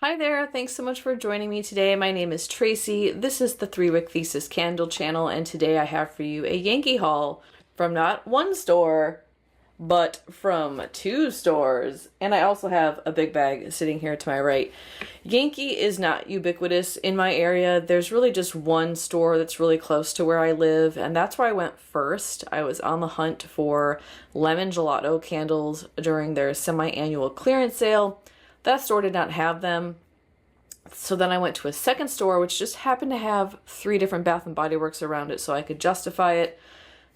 Hi there, thanks so much for joining me today. My name is Tracy. This is the Three-Wick Thesis Candle channel, and today I have for you a Yankee haul from not one store, but from two stores. And I also have a big bag sitting here to my right. Yankee is not ubiquitous in my area. There's really just one store that's really close to where I live, and that's where I went first. I was on the hunt for lemon gelato candles during their semi-annual clearance sale. That store did not have them. So then I went to a second store, which just happened to have 3 different Bath & Body Works around it so I could justify it.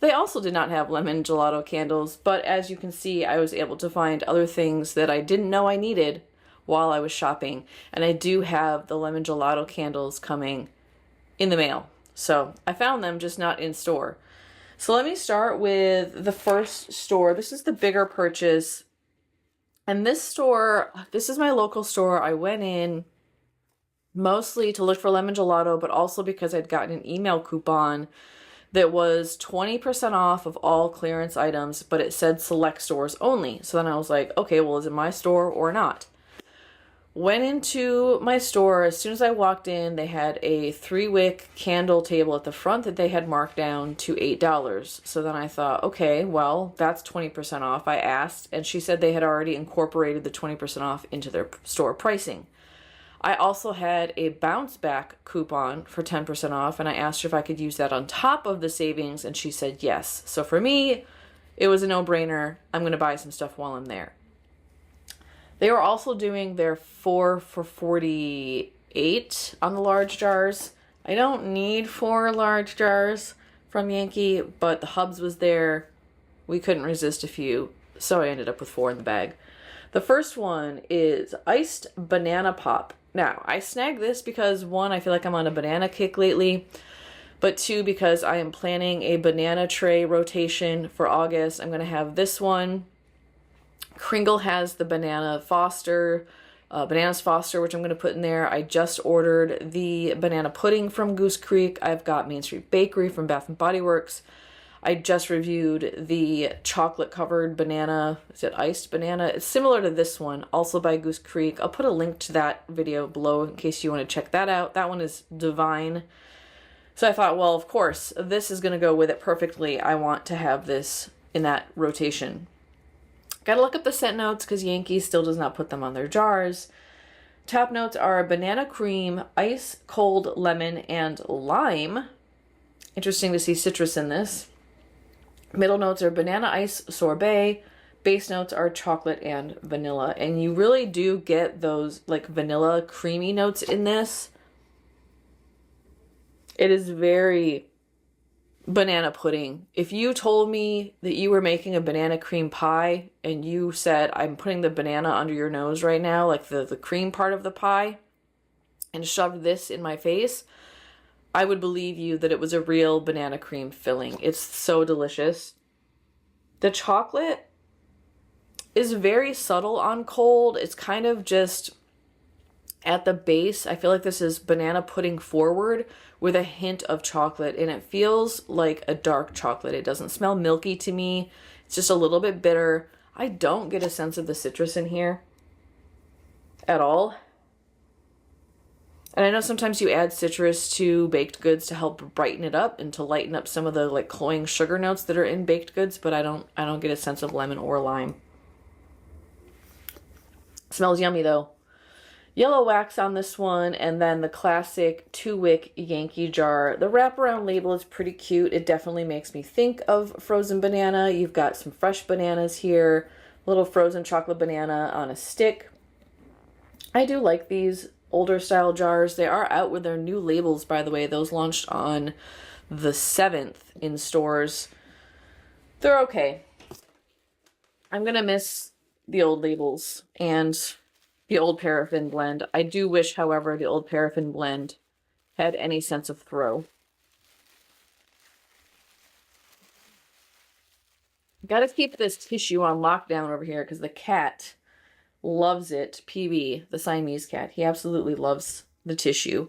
They also did not have lemon gelato candles, but as you can see, I was able to find other things that I didn't know I needed while I was shopping. And I do have the lemon gelato candles coming in the mail. So I found them, just not in store. So let me start with the first store. This is the bigger purchase. And this store, this is my local store. I went in mostly to look for lemon gelato, but also because I'd gotten an email coupon that was 20% off of all clearance items, but it said select stores only. So then I was like, okay, well, is it my store or not? Went into my store. As soon as I walked in, they had a 3-wick candle table at the front that they had marked down to $8. So then I thought, okay, well, that's 20% off. I asked, and she said they had already incorporated the 20% off into their store pricing. I also had a bounce back coupon for 10% off, and I asked her if I could use that on top of the savings, and she said yes. So for me, it was a no-brainer. I'm going to buy some stuff while I'm there. They were also doing their 4 for $48 on the large jars. I don't need 4 large jars from Yankee, but the Hubs was there. We couldn't resist a few, so I ended up with 4 in the bag. The first one is Iced Banana Pop. Now, I snagged this because 1, I feel like I'm on a banana kick lately, but 2, because I am planning a banana tray rotation for August. I'm going to have this one. Kringle has the Bananas Foster, which I'm going to put in there. I just ordered the banana pudding from Goose Creek. I've got Main Street Bakery from Bath & Body Works. I just reviewed the chocolate covered banana. Is it iced banana? It's similar to this one, also by Goose Creek. I'll put a link to that video below in case you want to check that out. That one is divine. So I thought, well, of course, this is going to go with it perfectly. I want to have this in that rotation. Gotta look up the scent notes because Yankee still does not put them on their jars. Top notes are banana cream, ice, cold, lemon, and lime. Interesting to see citrus in this. Middle notes are banana ice sorbet. Base notes are chocolate and vanilla. And you really do get those like vanilla creamy notes in this. It is very banana pudding. If you told me that you were making a banana cream pie and you said, I'm putting the banana under your nose right now, like the cream part of the pie, and shoved this in my face, I would believe you that it was a real banana cream filling. It's so delicious. The chocolate is very subtle on cold. It's kind of just at the base. I feel like this is banana pudding forward with a hint of chocolate, and it feels like a dark chocolate. It doesn't smell milky to me. It's just a little bit bitter. I don't get a sense of the citrus in here at all. And I know sometimes you add citrus to baked goods to help brighten it up and to lighten up some of the like cloying sugar notes that are in baked goods, but I don't get a sense of lemon or lime. Smells yummy though. Yellow wax on this one, and then the classic 2-wick Yankee jar. The wraparound label is pretty cute. It definitely makes me think of frozen banana. You've got some fresh bananas here, little frozen chocolate banana on a stick. I do like these older style jars. They are out with their new labels, by the way. Those launched on the 7th in stores. They're okay. I'm gonna miss the old labels and the old paraffin blend. I do wish, however, the old paraffin blend had any sense of throw. Gotta keep this tissue on lockdown over here because the cat loves it. PB, the Siamese cat. He absolutely loves the tissue.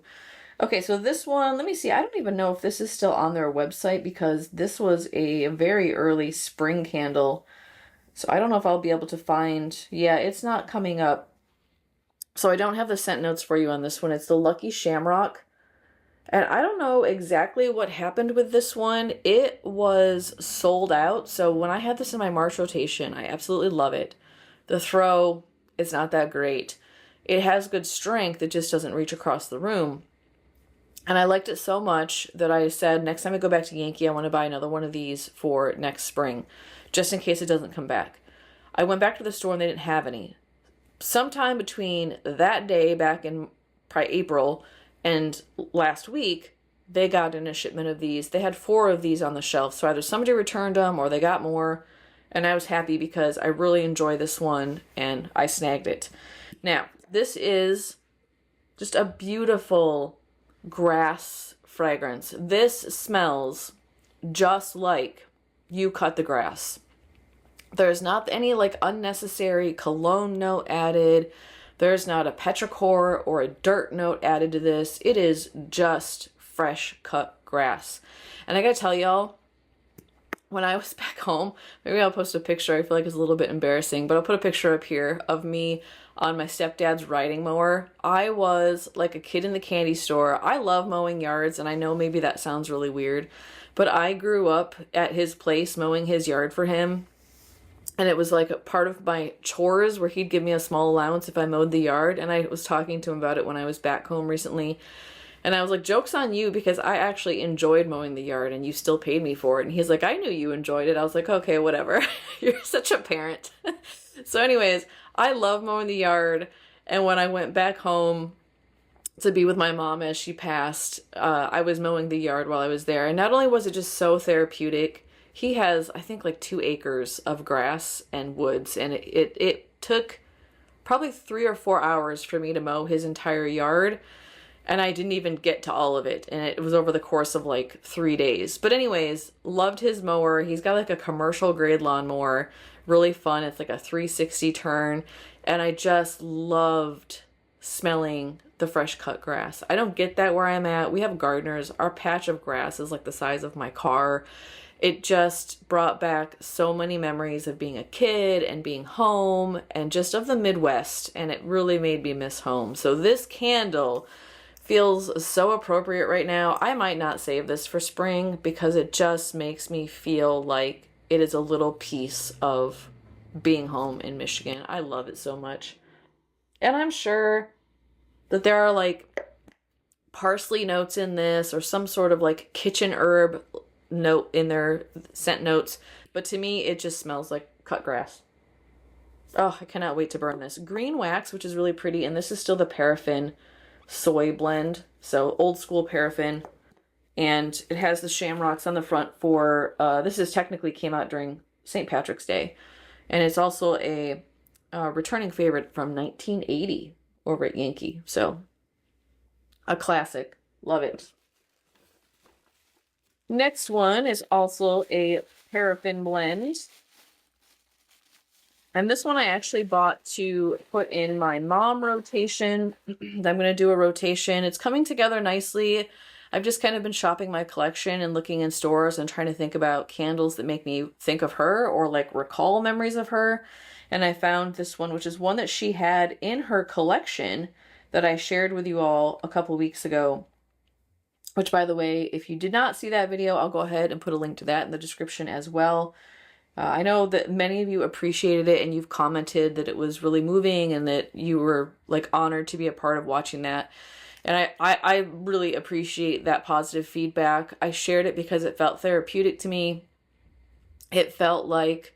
Okay, so this one, let me see. I don't even know if this is still on their website because this was a very early spring candle. So I don't know if I'll be able to find, yeah, it's not coming up So I don't have the scent notes for you on this one. It's the Lucky Shamrock. And I don't know exactly what happened with this one. It was sold out. So when I had this in my March rotation, I absolutely love it. The throw is not that great. It has good strength. It just doesn't reach across the room. And I liked it so much that I said, next time I go back to Yankee, I want to buy another one of these for next spring, just in case it doesn't come back. I went back to the store and they didn't have any. Sometime between that day back in probably April and last week, they got in a shipment of these. They had 4 of these on the shelf. So either somebody returned them or they got more. And I was happy because I really enjoy this one and I snagged it. Now, this is just a beautiful grass fragrance. This smells just like you cut the grass. There's not any like unnecessary cologne note added. There's not a petrichor or a dirt note added to this. It is just fresh cut grass. And I gotta tell y'all, when I was back home, maybe I'll post a picture. I feel like it's a little bit embarrassing, but I'll put a picture up here of me on my stepdad's riding mower. I was like a kid in the candy store. I love mowing yards, and I know maybe that sounds really weird, but I grew up at his place mowing his yard for him. And it was like a part of my chores where he'd give me a small allowance if I mowed the yard. And I was talking to him about it when I was back home recently. And I was like, joke's on you, because I actually enjoyed mowing the yard and you still paid me for it. And he's like, I knew you enjoyed it. I was like, okay, whatever. You're such a parent. So anyways, I love mowing the yard. And when I went back home to be with my mom as she passed, I was mowing the yard while I was there. And not only was it just so therapeutic, he has, I think, like 2 acres of grass and woods, and it took probably 3 or 4 hours for me to mow his entire yard, and I didn't even get to all of it, and it was over the course of like 3 days. But anyways, loved his mower. He's got like a commercial grade lawnmower, really fun. It's like a 360 turn, and I just loved smelling the fresh cut grass. I don't get that where I'm at. We have gardeners. Our patch of grass is like the size of my car. It just brought back so many memories of being a kid and being home and just of the Midwest, and it really made me miss home. So this candle feels so appropriate right now. I might not save this for spring because it just makes me feel like it is a little piece of being home in Michigan. I love it so much. And I'm sure that there are like parsley notes in this or some sort of like kitchen herb note in their scent notes, but to me it just smells like cut grass. Oh, I cannot wait to burn this. Green wax, which is really pretty, and this is still the paraffin soy blend, so old school paraffin, and it has the shamrocks on the front for this is technically came out during St. Patrick's Day, and it's also a returning favorite from 1980 over at Yankee, so a classic. Love it. Next one is also a paraffin blend. And this one I actually bought to put in my mom rotation. I'm going to do a rotation. It's coming together nicely. I've just kind of been shopping my collection and looking in stores and trying to think about candles that make me think of her or like recall memories of her. And I found this one, which is one that she had in her collection that I shared with you all a couple weeks ago. Which, by the way, if you did not see that video, I'll go ahead and put a link to that in the description as well. I know that many of you appreciated it and you've commented that it was really moving and that you were like honored to be a part of watching that. And I really appreciate that positive feedback. I shared it because it felt therapeutic to me. It felt like,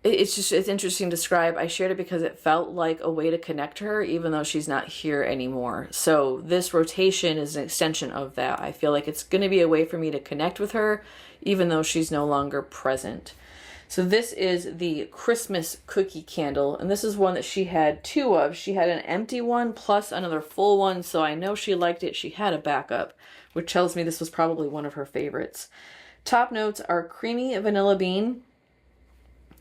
it's interesting to describe. I shared it because it felt like a way to connect to her, even though she's not here anymore. So this rotation is an extension of that. I feel like it's going to be a way for me to connect with her, even though she's no longer present. So this is the Christmas cookie candle, and this is one that she had 2 of. She had an empty one plus another full one, so I know she liked it. She had a backup, which tells me this was probably one of her favorites. Top notes are creamy vanilla bean,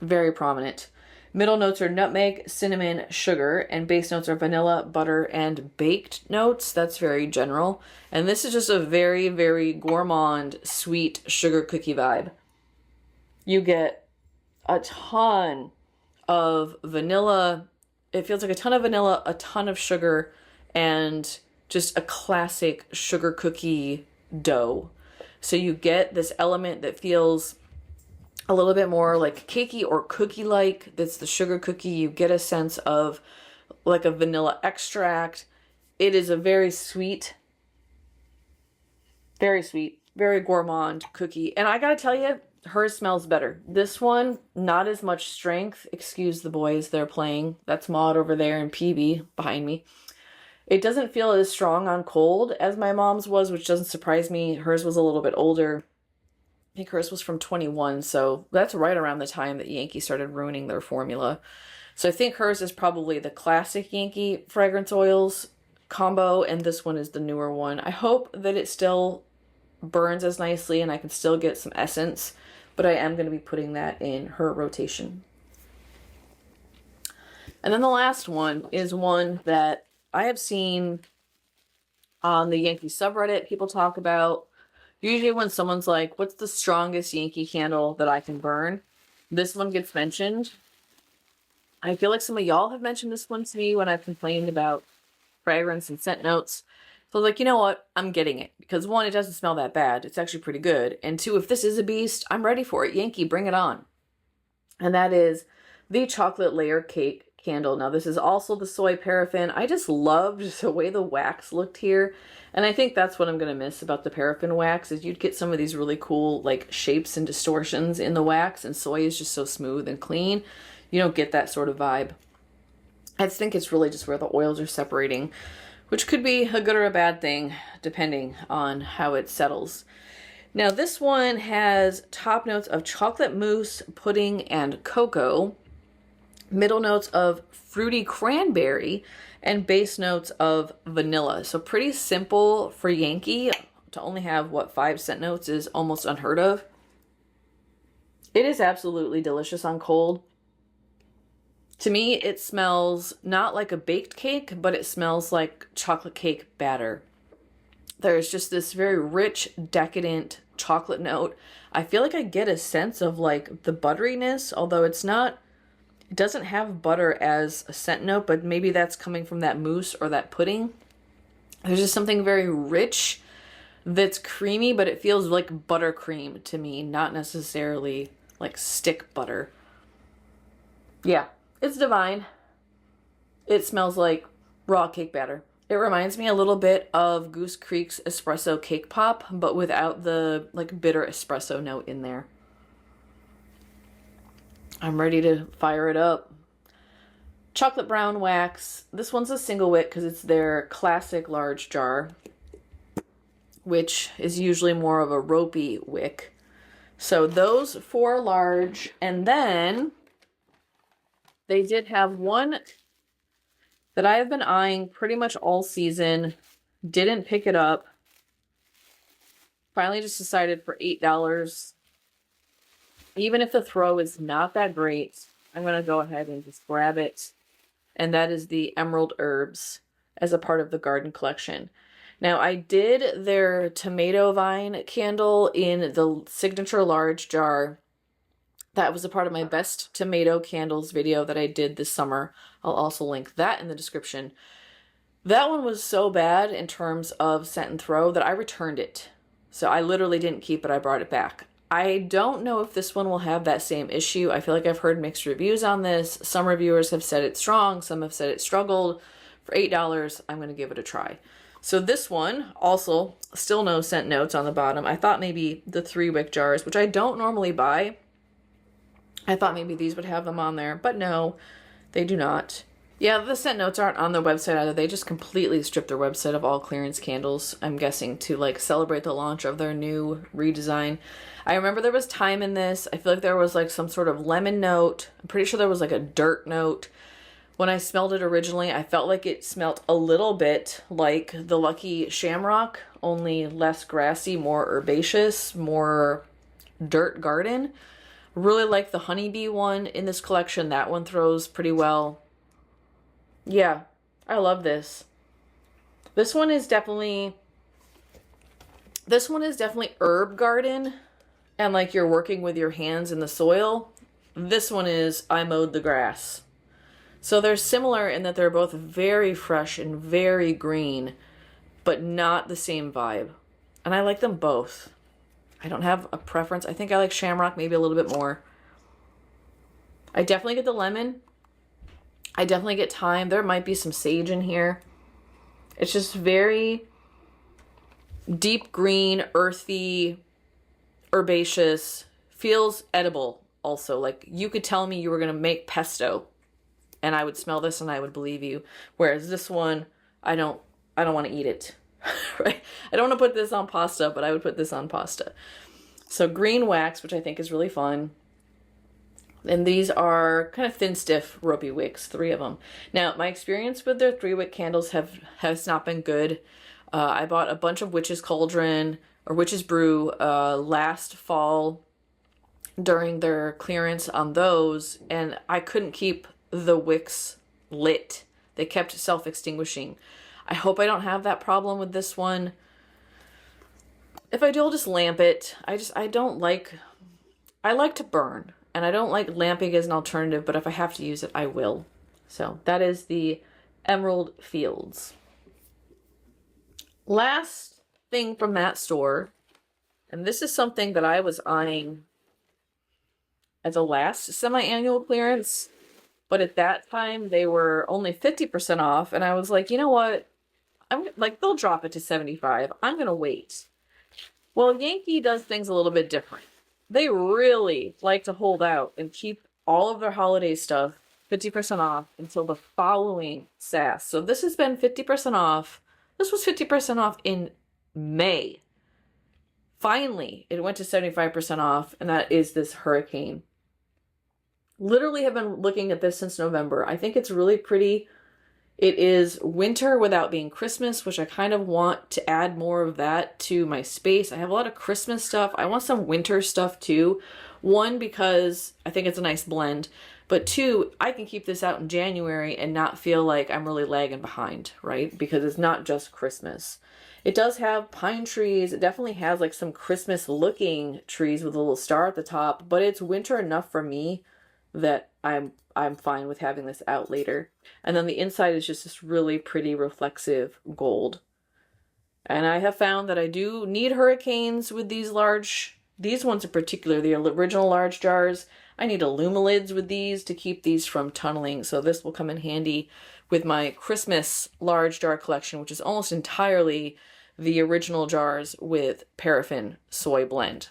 very prominent. Middle notes are nutmeg, cinnamon, sugar, and base notes are vanilla, butter, and baked notes. That's very general. And this is just a very, very gourmand, sweet sugar cookie vibe. You get a ton of vanilla it feels like a ton of vanilla, a ton of sugar, and just a classic sugar cookie dough. So you get this element that feels a little bit more like cakey or cookie-like. That's the sugar cookie. You get a sense of like a vanilla extract. It is a very sweet, very gourmand cookie. And I gotta tell you, hers smells better. This one, not as much strength. Excuse the boys, they're playing. That's Maud over there and PB behind me. It doesn't feel as strong on cold as my mom's was, which doesn't surprise me. Hers was a little bit older. I think hers was from 21, so that's right around the time that Yankee started ruining their formula. So I think hers is probably the classic Yankee fragrance oils combo, and this one is the newer one. I hope that it still burns as nicely and I can still get some essence, but I am going to be putting that in her rotation. And then the last one is one that I have seen on the Yankee subreddit people talk about. Usually when someone's like, what's the strongest Yankee candle that I can burn? This one gets mentioned. I feel like some of y'all have mentioned this one to me when I've complained about fragrance and scent notes. So I was like, you know what? I'm getting it. Because one, it doesn't smell that bad. It's actually pretty good. And two, if this is a beast, I'm ready for it. Yankee, bring it on. And that is the chocolate layer cake candle. Now this is also the soy paraffin. I just loved the way the wax looked here. And I think that's what I'm going to miss about the paraffin wax is you'd get some of these really cool like shapes and distortions in the wax, and soy is just so smooth and clean. You don't get that sort of vibe. I think it's really just where the oils are separating, which could be a good or a bad thing depending on how it settles. Now this one has top notes of chocolate mousse, pudding, and cocoa, middle notes of fruity cranberry, and base notes of vanilla. So pretty simple for Yankee. To only have, what, 5 scent notes is almost unheard of. It is absolutely delicious on cold. To me, it smells not like a baked cake, but it smells like chocolate cake batter. There's just this very rich, decadent chocolate note. I feel like I get a sense of like the butteriness, although it's not, it doesn't have butter as a scent note, but maybe that's coming from that mousse or that pudding. There's just something very rich that's creamy, but it feels like buttercream to me, not necessarily like stick butter. Yeah, it's divine. It smells like raw cake batter. It reminds me a little bit of Goose Creek's espresso cake pop, but without the like bitter espresso note in there. I'm ready to fire it up. Chocolate brown wax. This one's a single wick because it's their classic large jar, which is usually more of a ropey wick. So those 4 large, and then they did have one that I have been eyeing pretty much all season. Didn't pick it up. Finally just decided for $8. Even if the throw is not that great, I'm going to go ahead and just grab it. And that is the Emeral Herbs as a part of the garden collection. Now, I did their tomato vine candle in the signature large jar. That was a part of my best tomato candles video that I did this summer. I'll also link that in the description. That one was so bad in terms of scent and throw that I returned it. So I literally didn't keep it, I brought it back. I don't know if this one will have that same issue. I feel like I've heard mixed reviews on this. Some reviewers have said it's strong, some have said it struggled. For $8, I'm going to give it a try. So this one, also, still no scent notes on the bottom. I thought maybe the Three-Wick jars, which I don't normally buy, I thought maybe these would have them on there, but no, they do not. Yeah, the scent notes aren't on their website either. They just completely stripped their website of all clearance candles, I'm guessing, to like celebrate the launch of their new redesign. I remember there was thyme in this. I feel like there was like some sort of lemon note. I'm pretty sure there was like a dirt note. When I smelled it originally, I felt like it smelled a little bit like the Lucky Shamrock, only less grassy, more herbaceous, more dirt garden. Really like the honeybee one in this collection. That one throws pretty well. Yeah, I love this. This one is definitely herb garden and like you're working with your hands in the soil. This one is I mowed the grass. So they're similar in that they're both very fresh and very green, but not the same vibe. And I like them both. I don't have a preference. I think I like Shamrock maybe a little bit more. I definitely get the lemon. I definitely get thyme. There might be some sage in here. It's just very deep green, earthy, herbaceous. Feels edible also. Like you could tell me you were going to make pesto and I would smell this and I would believe you. Whereas this one, I don't want to eat it. Right? I don't want to put this on pasta, but I would put this on pasta. So green wax, which I think is really fun. And these are kind of thin, stiff, ropey wicks, 3 of them. Now, my experience with their 3-wick candles has not been good. I bought a bunch of Witch's Cauldron or Witch's Brew last fall during their clearance on those, and I couldn't keep the wicks lit. They kept self-extinguishing. I hope I don't have that problem with this one. If I do, I'll just lamp it. I like to burn, and I don't like lamping as an alternative, but if I have to use it, I will. So that is the Emerald Fields. Last thing from that store, and this is something that I was eyeing as a last semi-annual clearance, but at that time they were only 50% off, and I was like, you know what? I'm like, they'll drop it to 75. I'm going to wait. Well, Yankee does things a little bit different. They really like to hold out and keep all of their holiday stuff 50% off until the following SAS. So this has been 50% off. This was 50% off in May. Finally, it went to 75% off, and that is this hurricane. Literally have been looking at this since November. I think it's really pretty. It is winter without being Christmas, which I kind of want to add more of that to my space. I have a lot of Christmas stuff. I want some winter stuff too. 1, because I think it's a nice blend. But 2, I can keep this out in January and not feel like I'm really lagging behind, right? Because it's not just Christmas. It does have pine trees. It definitely has like some Christmas looking trees with a little star at the top, but it's winter enough for me that I'm fine with having this out later. And then the inside is just this really pretty reflexive gold. And I have found that I do need hurricanes with these ones in particular, the original large jars. I need illumilids with these to keep these from tunneling. So this will come in handy with my Christmas large jar collection, which is almost entirely the original jars with paraffin soy blend.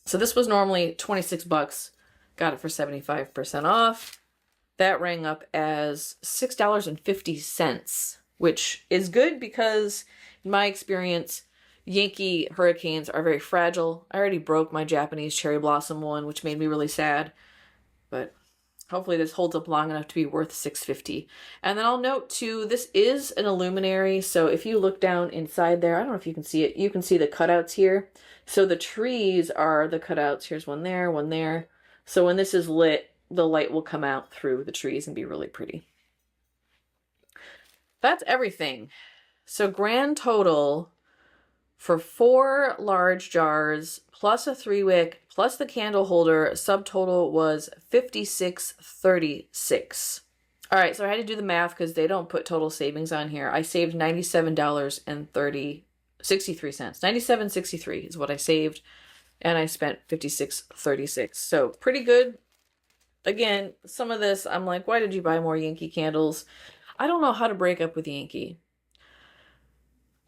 So this was normally 26 bucks. Got it for 75% off. That rang up as $6.50, which is good because in my experience, Yankee hurricanes are very fragile. I already broke my Japanese cherry blossom one, which made me really sad, but hopefully this holds up long enough to be worth $6.50. And then I'll note too, this is an illuminary. So if you look down inside there, I don't know if you can see it. You can see the cutouts here. So the trees are the cutouts. Here's one there, one there. So when this is lit, the light will come out through the trees and be really pretty. That's everything. So grand total for 4 large jars plus a 3-wick plus the candle holder, subtotal was $56.36. All right, so I had to do the math because they don't put total savings on here. I saved $97.63. $97.63 is what I saved. And I spent $56.36. So pretty good. Again, some of this, I'm like, why did you buy more Yankee candles? I don't know how to break up with Yankee.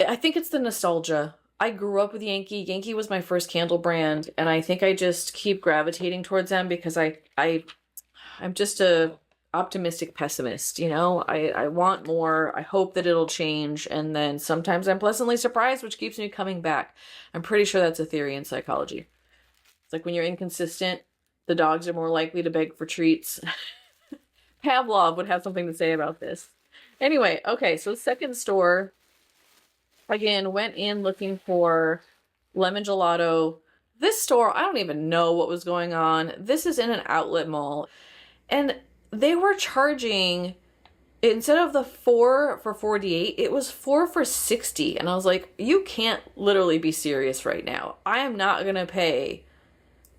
I think it's the nostalgia. I grew up with Yankee. Yankee was my first candle brand. And I think I just keep gravitating towards them because I'm just a optimistic pessimist, you know? I want more. I hope that it'll change. And then sometimes I'm pleasantly surprised, which keeps me coming back. I'm pretty sure that's a theory in psychology. It's like when you're inconsistent, the dogs are more likely to beg for treats. Pavlov would have something to say about this. Anyway, okay, so second store, again, went in looking for lemon gelato. This store, I don't even know what was going on. This is in an outlet mall. And they were charging, instead of the 4 for $48, it was 4 for $60. And I was like, you can't literally be serious right now. I am not going to pay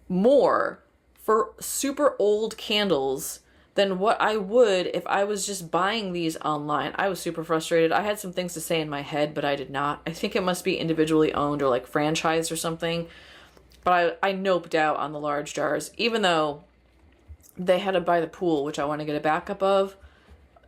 more for super old candles than what I would if I was just buying these online. I was super frustrated. I had some things to say in my head, but I did not. I think it must be individually owned or like franchised or something. But I noped out on the large jars, even though they had to buy the pool, which I want to get a backup of.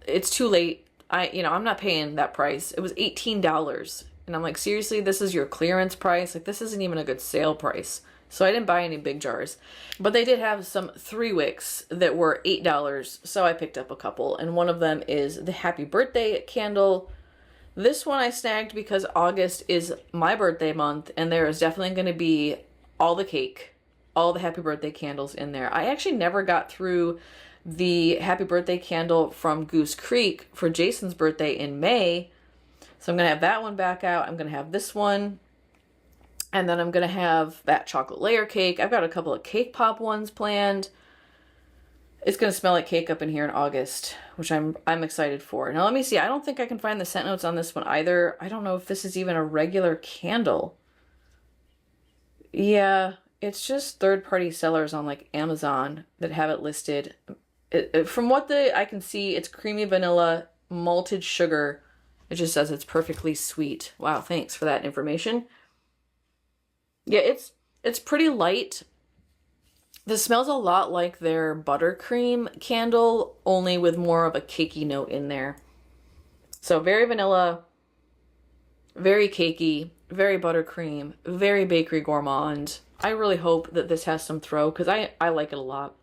It's too late. I'm not paying that price. It was $18. And I'm like, seriously, this is your clearance price? Like, this isn't even a good sale price. So I didn't buy any big jars. But they did have some Three-Wicks that were $8. So I picked up a couple. And one of them is the Happy Birthday candle. This one I snagged because August is my birthday month. And there is definitely going to be all the cake, all the Happy Birthday candles in there. I actually never got through the Happy Birthday candle from Goose Creek for Jason's birthday in May. So I'm going to have that one back out. I'm going to have this one. And then I'm going to have that chocolate layer cake. I've got a couple of cake pop ones planned. It's going to smell like cake up in here in August, which I'm excited for. Now let me see. I don't think I can find the scent notes on this one either. I don't know if this is even a regular candle. Yeah, it's just third-party sellers on like Amazon that have it listed. From what I can see, it's creamy vanilla, malted sugar. It just says it's perfectly sweet. Wow, thanks for that information. Yeah, it's pretty light. This smells a lot like their buttercream candle, only with more of a cakey note in there. So very vanilla, very cakey, very buttercream, very bakery gourmand. I really hope that this has some throw because I like it a lot.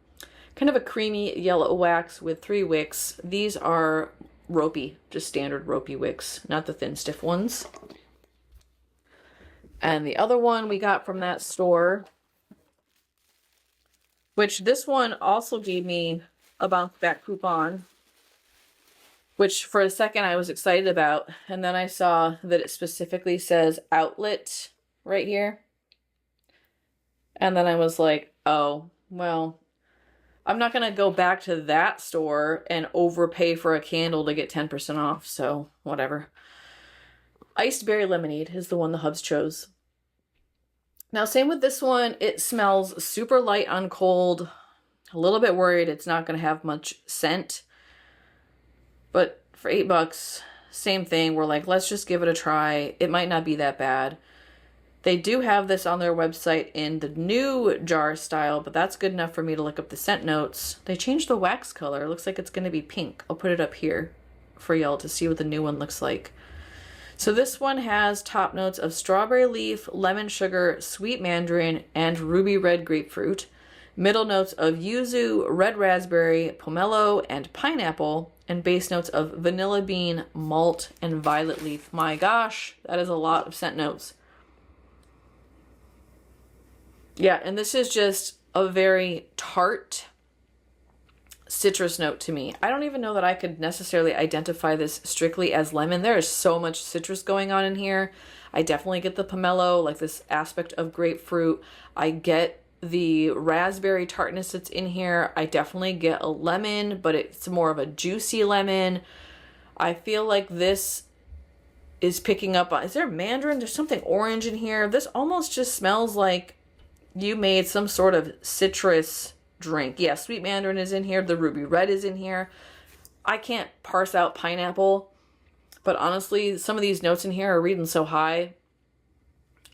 Kind of a creamy yellow wax with 3 wicks. These are ropey, just standard ropey wicks, not the thin stiff ones. And the other one we got from that store, which this one also gave me a bounce back coupon, which for a second I was excited about. And then I saw that it specifically says outlet right here. And then I was like, oh, well, I'm not going to go back to that store and overpay for a candle to get 10% off. So whatever. Iced berry lemonade is the one the hubs chose. Now, same with this one. It smells super light on cold. A little bit worried it's not going to have much scent. But for $8, same thing. We're like, let's just give it a try. It might not be that bad. They do have this on their website in the new jar style, but that's good enough for me to look up the scent notes. They changed the wax color. It looks like it's going to be pink. I'll put it up here for y'all to see what the new one looks like. So this one has top notes of strawberry leaf, lemon sugar, sweet mandarin, and ruby red grapefruit. Middle notes of yuzu, red raspberry, pomelo, and pineapple. And base notes of vanilla bean, malt, and violet leaf. My gosh, that is a lot of scent notes. Yeah, and this is just a very tart citrus note to me. I don't even know that I could necessarily identify this strictly as lemon. There is so much citrus going on in here. I definitely get the pomelo, like this aspect of grapefruit. I get the raspberry tartness that's in here. I definitely get a lemon, but it's more of a juicy lemon. I feel like this is picking up on, is there mandarin? There's something orange in here. This almost just smells like you made some sort of citrus drink. Yeah, sweet mandarin is in here. The ruby red is in here. I can't parse out pineapple, but honestly, some of these notes in here are reading so high.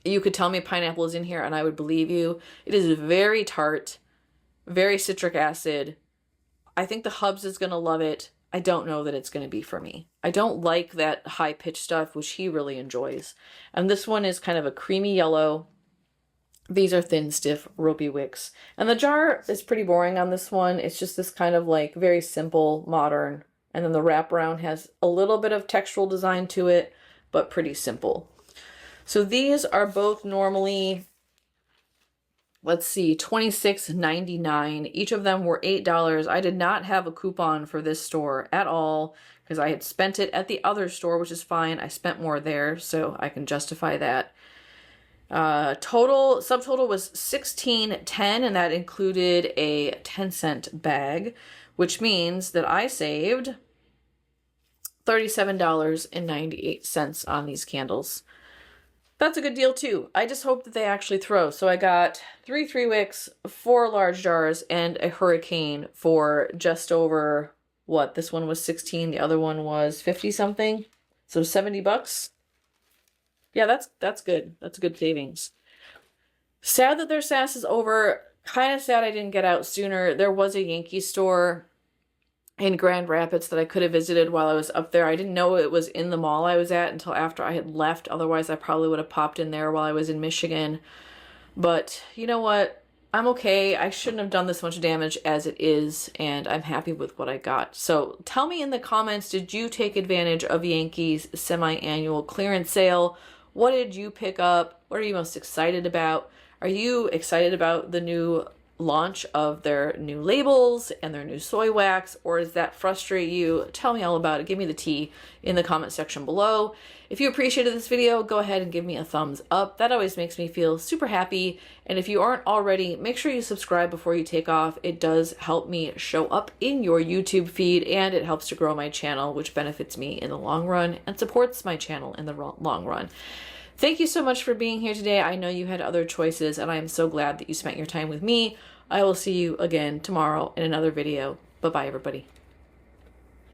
You could tell me pineapple is in here and I would believe you. It is very tart, very citric acid. I think the hubs is going to love it. I don't know that it's going to be for me. I don't like that high-pitched stuff, which he really enjoys. And this one is kind of a creamy yellow. These are thin, stiff, ropey wicks. And the jar is pretty boring on this one. It's just this kind of like very simple, modern. And then the wraparound has a little bit of textural design to it, but pretty simple. So these are both normally, let's see, $26.99. Each of them were $8. I did not have a coupon for this store at all because I had spent it at the other store, which is fine. I spent more there, so I can justify that. Subtotal was $16.10, and that included a 10-cent bag, which means that I saved $37.98 on these candles. That's a good deal too. I just hope that they actually throw. So I got 3 3-wicks, 4 large jars, and a hurricane for just over, what, this one was 16, the other one was 50 something. So $70. Yeah, that's good. That's good savings. Sad that their SAS is over. Kind of sad I didn't get out sooner. There was a Yankee store in Grand Rapids that I could have visited while I was up there. I didn't know it was in the mall I was at until after I had left. Otherwise, I probably would have popped in there while I was in Michigan. But you know what? I'm okay. I shouldn't have done this much damage as it is, and I'm happy with what I got. So tell me in the comments, did you take advantage of Yankee's semi-annual clearance sale? What did you pick up? What are you most excited about? Are you excited about the new launch of their new labels and their new soy wax, or does that frustrate you? Tell me all about it. Give me the tea in the comment section below. If you appreciated this video, go ahead and give me a thumbs up. That always makes me feel super happy. And if you aren't already, make sure you subscribe before you take off. It does help me show up in your YouTube feed, and it helps to grow my channel, which benefits me in the long run and supports my channel in the long run. Thank you so much for being here today. I know you had other choices, and I am so glad that you spent your time with me. I will see you again tomorrow in another video. Bye-bye, everybody.